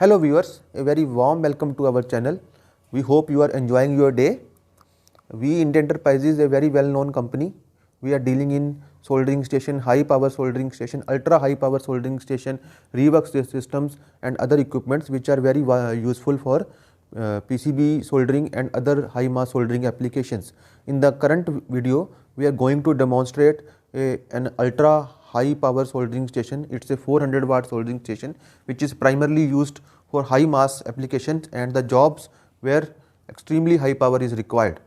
Hello viewers, a very warm welcome to our channel. We hope you are enjoying your day. We INDE Enterprises is a very well known company. We are dealing in soldering station, high power soldering station, ultra high power soldering station, rework systems and other equipments which are very useful for PCB soldering and other high mass soldering applications. In the current video, we are going to demonstrate an ultra high power soldering station. It's a 400 watt soldering station which is primarily used for high mass applications and the jobs where extremely high power is required.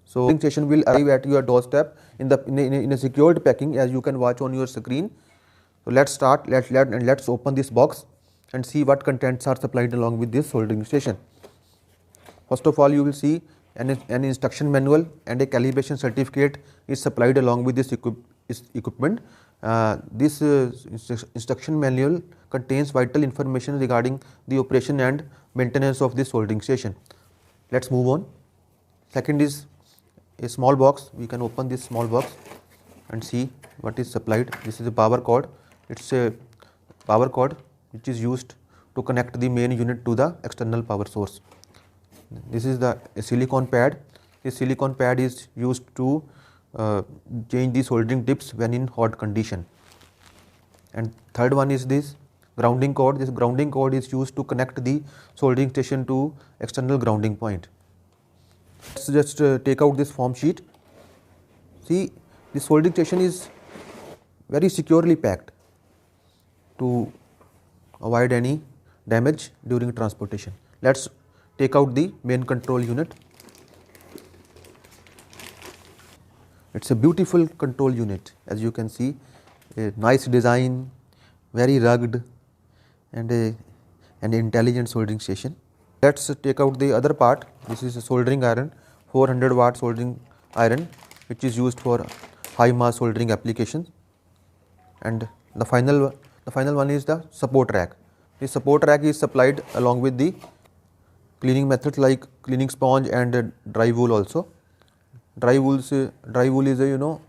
So, soldering station will arrive at your doorstep in a secured packing, as you can watch on your screen. So let's start. Let's open this box and see what contents are supplied along with this soldering station. First of all, you will see an instruction manual and a calibration certificate is supplied along with this equipment. This instruction manual contains vital information regarding the operation and maintenance of this soldering station. Let's move on. Second is a small box. We can open this small box and see what is supplied. This is a power cord. It's a power cord which is used to connect the main unit to the external power source. This is a silicon pad. This silicon pad is used to change the soldering tips when in hot condition. And third one is this grounding cord. This grounding cord is used to connect the soldering station to external grounding point. Let's just take out this form sheet. See, the soldering station is very securely packed to avoid any damage during transportation. Let's take out the main control unit. It's a beautiful control unit, as you can see, a nice design, very rugged and an intelligent soldering station. Let's take out the other part. This is a soldering iron, 400 watt soldering iron which is used for high mass soldering applications. And the final one is the support rack. This support rack is supplied along with the cleaning methods like cleaning sponge and dry wool also. Dry wool is the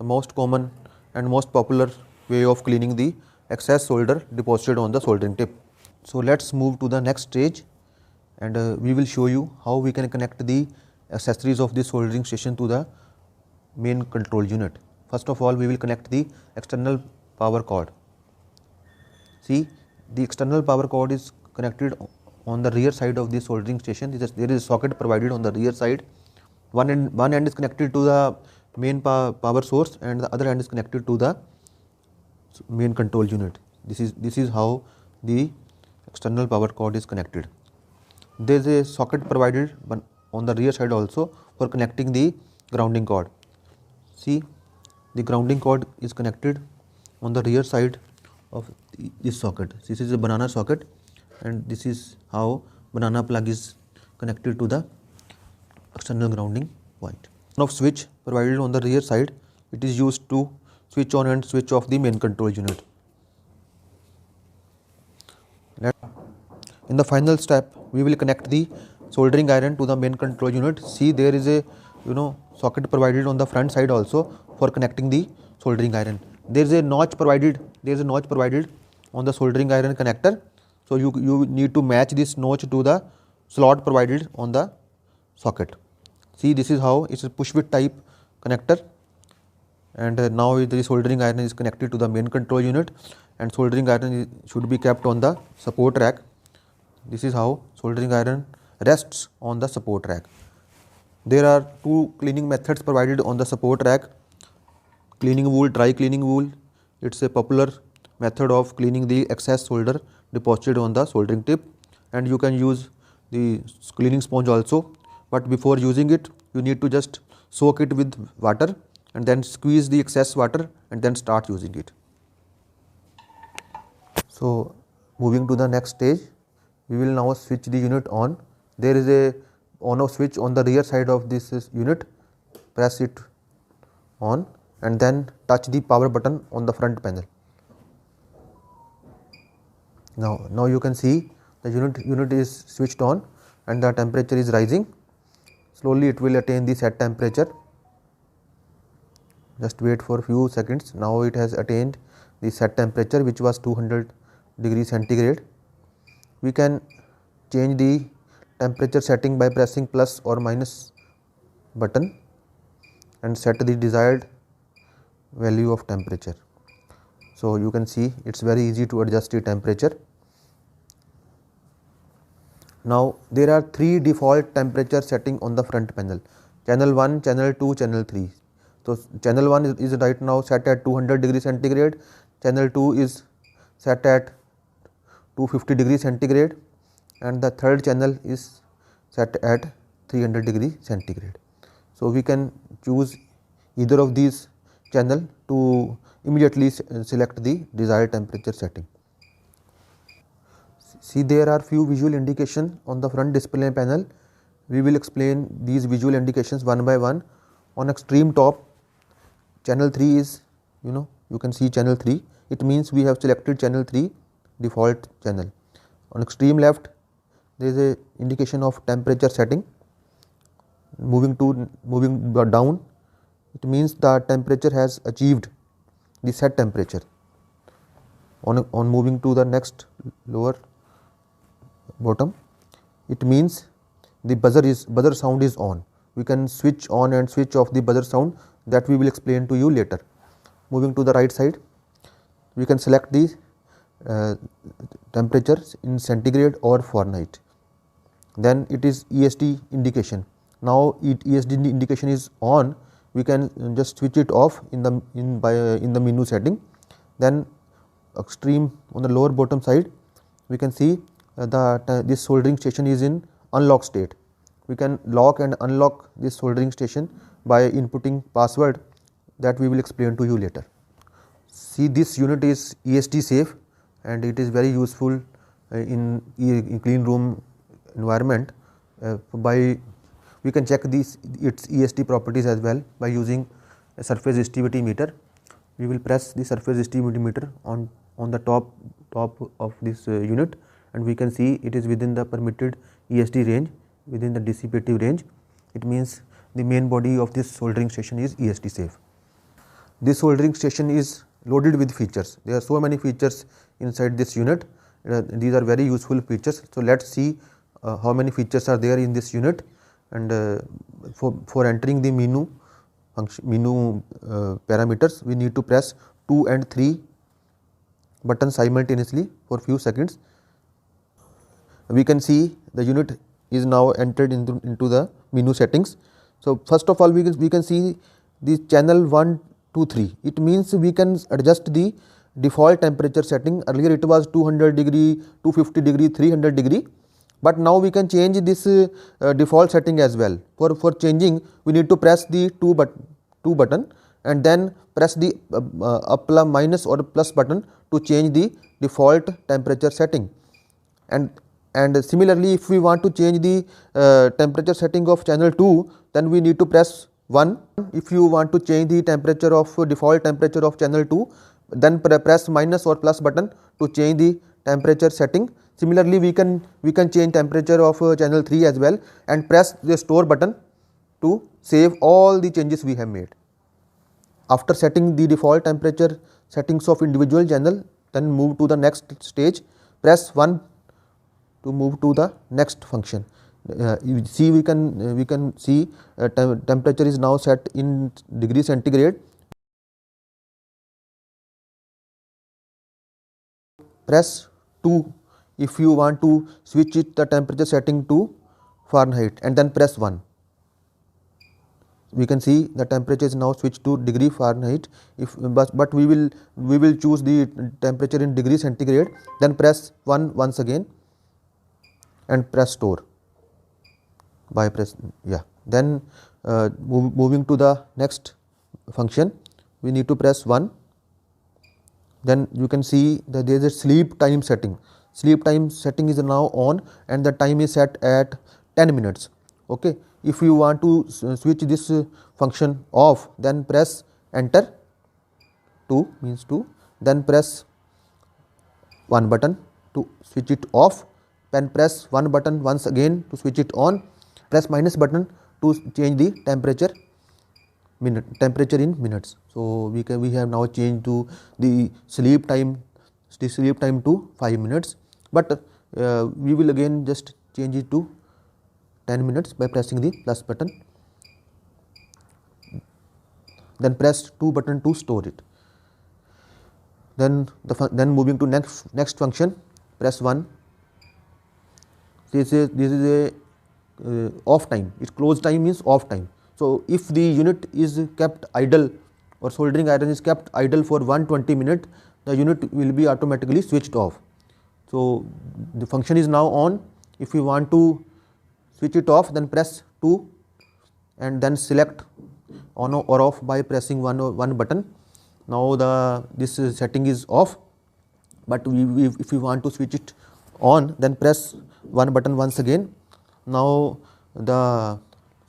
most common and most popular way of cleaning the excess solder deposited on the soldering tip. So let's move to the next stage and we will show you how we can connect the accessories of this soldering station to the main control unit. First of all, we will connect the external power cord. See, the external power cord is connected on the rear side of the soldering station. There is a socket provided on the rear side. One end is connected to the main power source and the other end is connected to the main control unit. This is how the external power cord is connected. There is a socket provided on the rear side also for connecting the grounding cord. See, the grounding cord is connected on the rear side of this socket. This is a banana socket and this is how banana plug is connected to the external grounding point. Now switch provided on the rear side, it is used to switch on and switch off the main control unit. In the final step, we will connect the soldering iron to the main control unit. See, there is a socket provided on the front side also for connecting the soldering iron. There is a notch provided on the soldering iron connector. So you need to match this notch to the slot provided on the socket. See, this is how it's a push width type connector, and now the soldering iron is connected to the main control unit and soldering iron should be kept on the support rack. This is how soldering iron rests on the support rack. There are two cleaning methods provided on the support rack. Cleaning wool, dry cleaning wool. It's a popular method of cleaning the excess solder deposited on the soldering tip, and you can use the cleaning sponge also, but before using it you need to just soak it with water and then squeeze the excess water and then start using it. So moving to the next stage, we will now switch the unit on. There is a on off switch on the rear side of this unit. Press it on and then touch the power button on the front panel. Now you can see the unit is switched on and the temperature is rising. Slowly it will attain the set temperature. Just wait for a few seconds. Now it has attained the set temperature, which was 200 degrees centigrade. we can change the temperature setting by pressing plus or minus button and set the desired value of temperature. So you can see it's very easy to adjust the temperature. Now there are 3 default temperature setting on the front panel: channel 1, channel 2, channel 3. So channel 1 is right now set at 200 degrees centigrade, channel 2 is set at 250 degrees centigrade, and the third channel is set at 300 degrees centigrade. So we can choose either of these channel to immediately select the desired temperature setting. See, there are few visual indications on the front display panel. We will explain these visual indications one by one. On extreme top, channel 3 is, you can see channel 3. It means we have selected channel 3 default channel. On extreme left, there is a indication of temperature setting. Moving down, it means the temperature has achieved the set temperature. On moving to the next lower bottom, it means the buzzer sound is on. We can switch on and switch off the buzzer sound, that we will explain to you later. Moving to the right side, we can select the temperatures in centigrade or Fahrenheit. Then it is ESD indication. Now ESD indication is on, we can just switch it off in the menu setting. Then extreme on the lower bottom side, we can see this soldering station is in unlock state. We can lock and unlock this soldering station by inputting password, that we will explain to you later. See, this unit is ESD safe and it is very useful in clean room environment. We can check its ESD properties as well by using a surface resistivity meter. We will press the surface resistivity meter on the top of this unit, and we can see it is within the permitted ESD range, within the dissipative range. It means the main body of this soldering station is ESD safe. This soldering station is loaded with features. There are so many features inside this unit. These are very useful features. So let's see how many features are there in this unit. And for entering the menu parameters, we need to press 2 and 3 buttons simultaneously for few seconds. We can see the unit is now entered into the menu settings. So first of all, we can see the channel 1, 2, 3. It means we can adjust the default temperature setting. Earlier it was 200 degree, 250 degree, 300 degree. But now we can change this default setting as well. For changing, we need to press the 2 button and then press the up, minus or plus button to change the default temperature setting. And similarly, if we want to change the temperature setting of channel 2, then we need to press 1. If you want to change the temperature of default temperature of channel 2, then press minus or plus button to change the temperature setting. Similarly, we can change temperature of channel 3 as well and press the store button to save all the changes we have made. After setting the default temperature settings of individual channel, then move to the next stage. Press 1 to move to the next function. You see, we can see temperature is now set in degree centigrade. Press 2 if you want to switch the temperature setting to Fahrenheit, and then press 1. We can see the temperature is now switched to degree Fahrenheit. But we will choose the temperature in degree centigrade. Then press 1 once again and press store. Then moving to the next function, we need to press 1. Then you can see that there is a sleep time setting. Sleep time setting is now on and the time is set at 10 minutes. Okay. If you want to switch this function off, then press enter. 2 means 2. Then press 1 button to switch it off. Then press 1 button once again to switch it on. Press minus button to change the temperature in minutes. So we have now changed to the sleep time to 5 minutes. But we will again just change it to 10 minutes by pressing the plus button, then press 2 button to store it. Then moving to next function, press 1. This is a off time. Its close time means off time. So if the unit is kept idle or soldering iron is kept idle for 120 minutes, the unit will be automatically switched off. So the function is now on. If we want to switch it off, then press 2 and then select on or off by pressing one button. Now this setting is off, but if we want to switch it on, then press one button once again. Now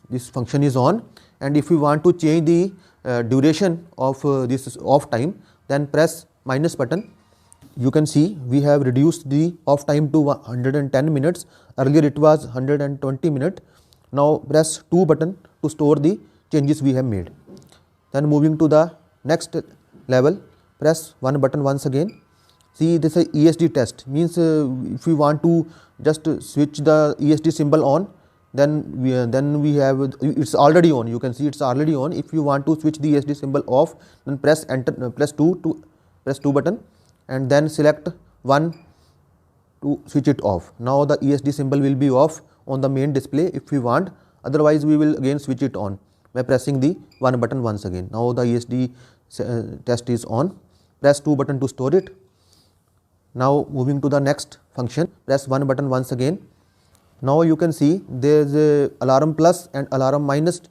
this function is on, and if we want to change the duration of this off time, then press minus button. You can see we have reduced the off time to 110 minutes. Earlier it was 120 minutes. Now press 2 button to store the changes we have made. Then moving to the next level, press 1 button once again. See, this is ESD test, means if we want to just switch the ESD symbol on, then we have, it's already on. You can see it's already on. If you want to switch the ESD symbol off, then press enter, press 2 button, and then select 1 to switch it off. Now the ESD symbol will be off on the main display if we want. Otherwise we will again switch it on by pressing the 1 button once again. Now the ESD test is on. Press 2 button to store it. Now moving to the next function, press 1 button once again. Now you can see there is a alarm plus and alarm minus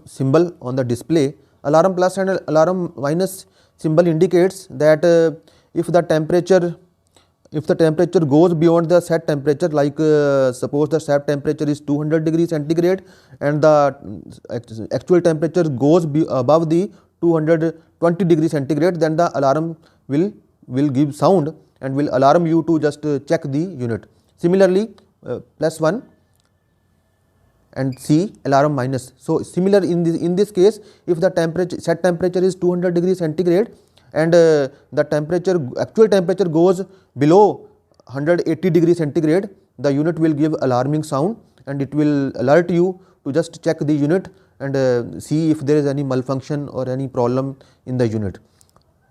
symbol on the display. Alarm plus and alarm minus symbol indicates that if the temperature goes beyond the set temperature, like suppose the set temperature is 200 degrees centigrade and the actual temperature goes above the 220 degrees centigrade, then the alarm will give sound and will alarm you to just check the unit. Similarly, plus 1 and see alarm minus. So similar in this case, if the set temperature is 200 degrees centigrade and the actual temperature goes below 180 degrees centigrade, the unit will give alarming sound and it will alert you to just check the unit and see if there is any malfunction or any problem in the unit.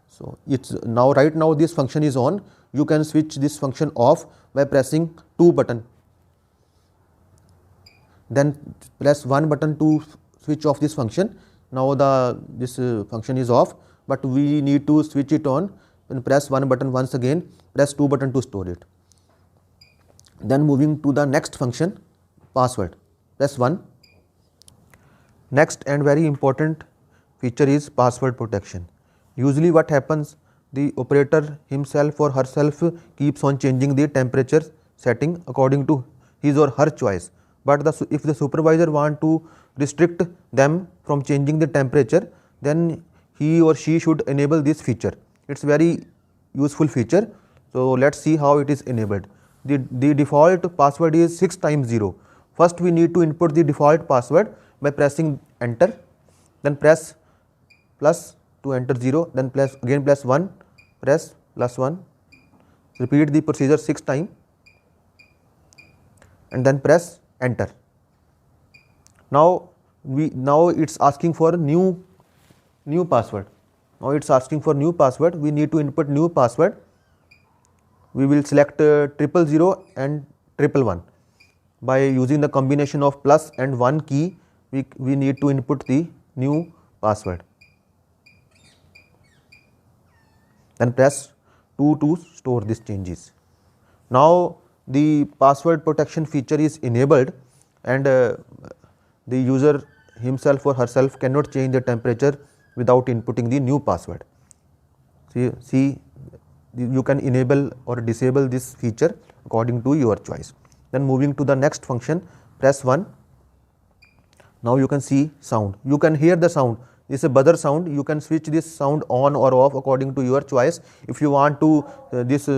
So it's now, right now this function is on. You can switch this function off by pressing 2 button. Then press 1 button to switch off this function. Now this function is off, but we need to switch it on. Then press 1 button once again, press 2 button to store it. Then moving to the next function, password, press 1. Next and very important feature is password protection. Usually what happens, the operator himself or herself keeps on changing the temperature setting according to his or her choice. But if the supervisor want to restrict them from changing the temperature, then he or she should enable this feature. It's very useful feature. So let's see how it is enabled. The default password is 6 times 0. First we need to input the default password by pressing enter, then press plus to enter 0, then press 1, press plus 1, repeat the procedure 6 times and then press enter. Now it's asking for new password. Now it's asking for new password. We need to input new password. We will select 000 and 111. By using the combination of plus and 1 key, we need to input the new password. Then press 2 to store these changes. Now the password protection feature is enabled and the user himself or herself cannot change the temperature without inputting the new password. See, you can enable or disable this feature according to your choice. Then moving to the next function, press 1. Now you can see sound. You can hear the sound. This is a buzzer sound. You can switch this sound on or off according to your choice. If you want to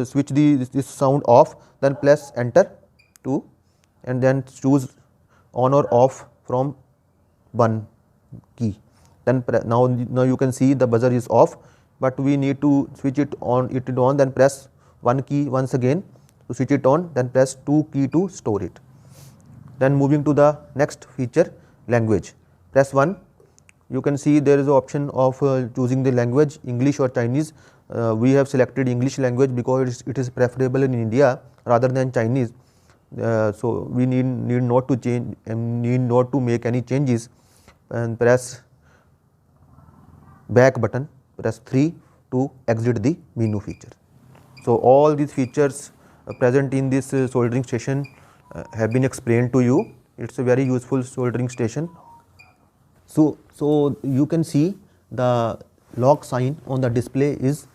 switch this sound off, then press enter 2 and then choose on or off from 1 key. Then now you can see the buzzer is off, but we need to switch it on, then press 1 key once again. to switch it on, then press 2 key to store it. Then moving to the next feature, language, press 1. You can see there is an option of choosing the language, English or Chinese. We have selected English language because it is preferable in India rather than Chinese. So we need not to change and need not to make any changes, and press back button, press 3 to exit the menu feature. So all these features present in this soldering station have been explained to you. It's a very useful soldering station. So you can see the lock sign on the display is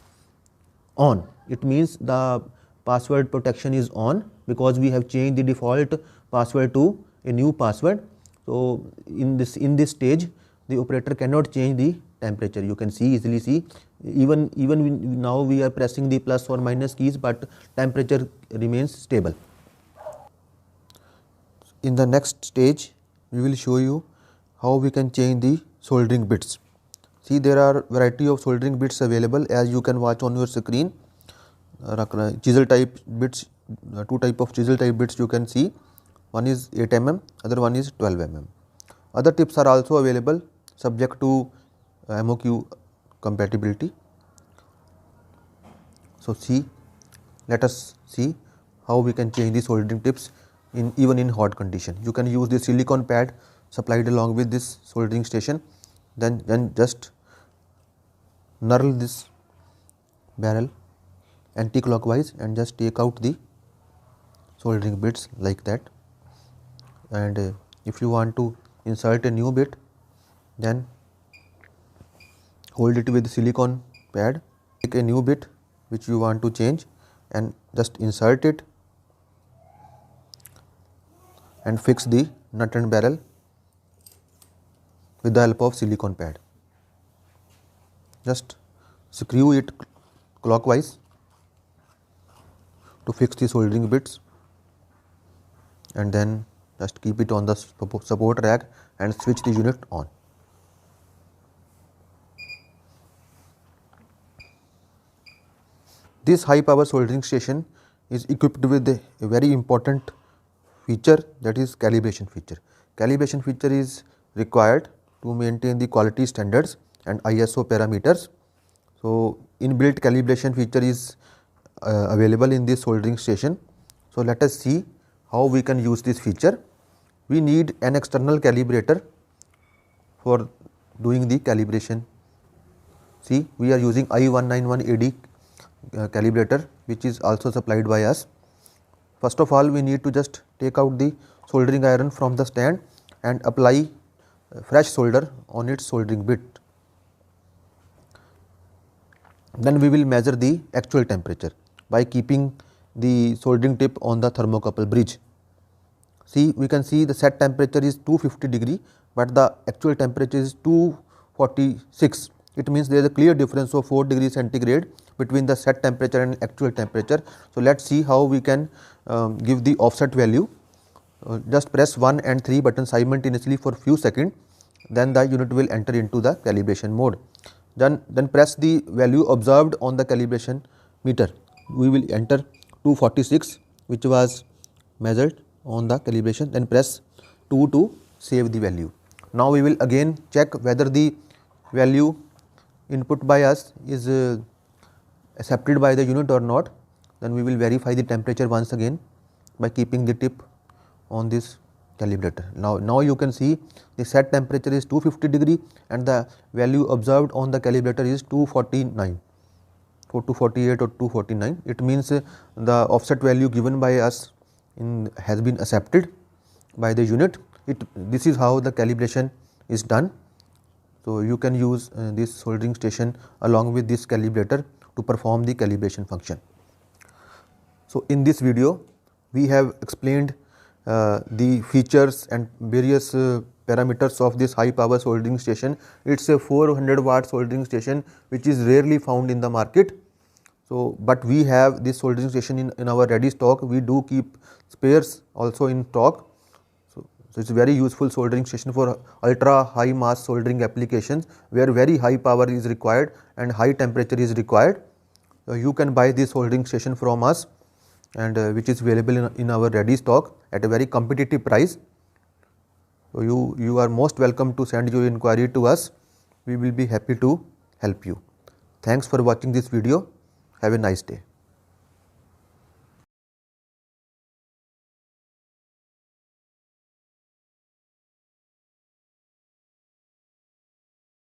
on. It means the password protection is on because we have changed the default password to a new password. So in this stage the operator cannot change the temperature. You can easily see even now we are pressing the plus or minus keys, but temperature remains stable. In the next stage we will show you how we can change the soldering bits. See, there are variety of soldering bits available, as you can watch on your screen. Chisel type bits, two type of chisel type bits you can see. One is 8 mm, other one is 12 mm. Other tips are also available subject to MOQ compatibility. So let us see how we can change the soldering tips even in hot condition. You can use the silicon pad supplied along with this soldering station, then just knurl this barrel anti-clockwise and just take out the soldering bits like that. And if you want to insert a new bit, then hold it with the silicon pad, take a new bit which you want to change and just insert it and fix the nut and barrel with the help of silicon pad. Just screw it clockwise to fix the soldering bits, and then just keep it on the support rack and switch the unit on. This high power soldering station is equipped with a very important feature, that is calibration feature. Calibration feature is required to maintain the quality standards and ISO parameters. So inbuilt calibration feature is available in this soldering station. So let us see how we can use this feature. We need an external calibrator for doing the calibration. See, we are using I191AD calibrator, which is also supplied by us. First of all, we need to just take out the soldering iron from the stand and apply fresh solder on its soldering bit. Then we will measure the actual temperature by keeping the soldering tip on the thermocouple bridge. See, we can see the set temperature is 250 degree, but the actual temperature is 246. It means there is a clear difference of 4 degrees centigrade between the set temperature and actual temperature. So let us see how we can give the offset value. Just press 1 and 3 buttons simultaneously for few seconds, then the unit will enter into the calibration mode. Then press the value observed on the calibration meter. We will enter 246, which was measured on the calibration, then press 2 to save the value. Now we will again check whether the value input by us is accepted by the unit or not. Then we will verify the temperature once again by keeping the tip on this calibrator. Now you can see the set temperature is 250 degree and the value observed on the calibrator is 249, 248 or 249. It means the offset value given by us has been accepted by the unit. This is how the calibration is done. So you can use this soldering station along with this calibrator to perform the calibration function. So in this video we have explained the features and various parameters of this high power soldering station. It's a 400 watt soldering station which is rarely found in the market. So but we have this soldering station in our ready stock. We do keep spares also in stock. So it's a very useful soldering station for ultra high mass soldering applications where very high power is required and high temperature is required. You can buy this soldering station from us. and which is available in our ready stock at a very competitive price. So you are most welcome to send your inquiry to us. We will be happy to help you. Thanks for watching this video. Have a nice day.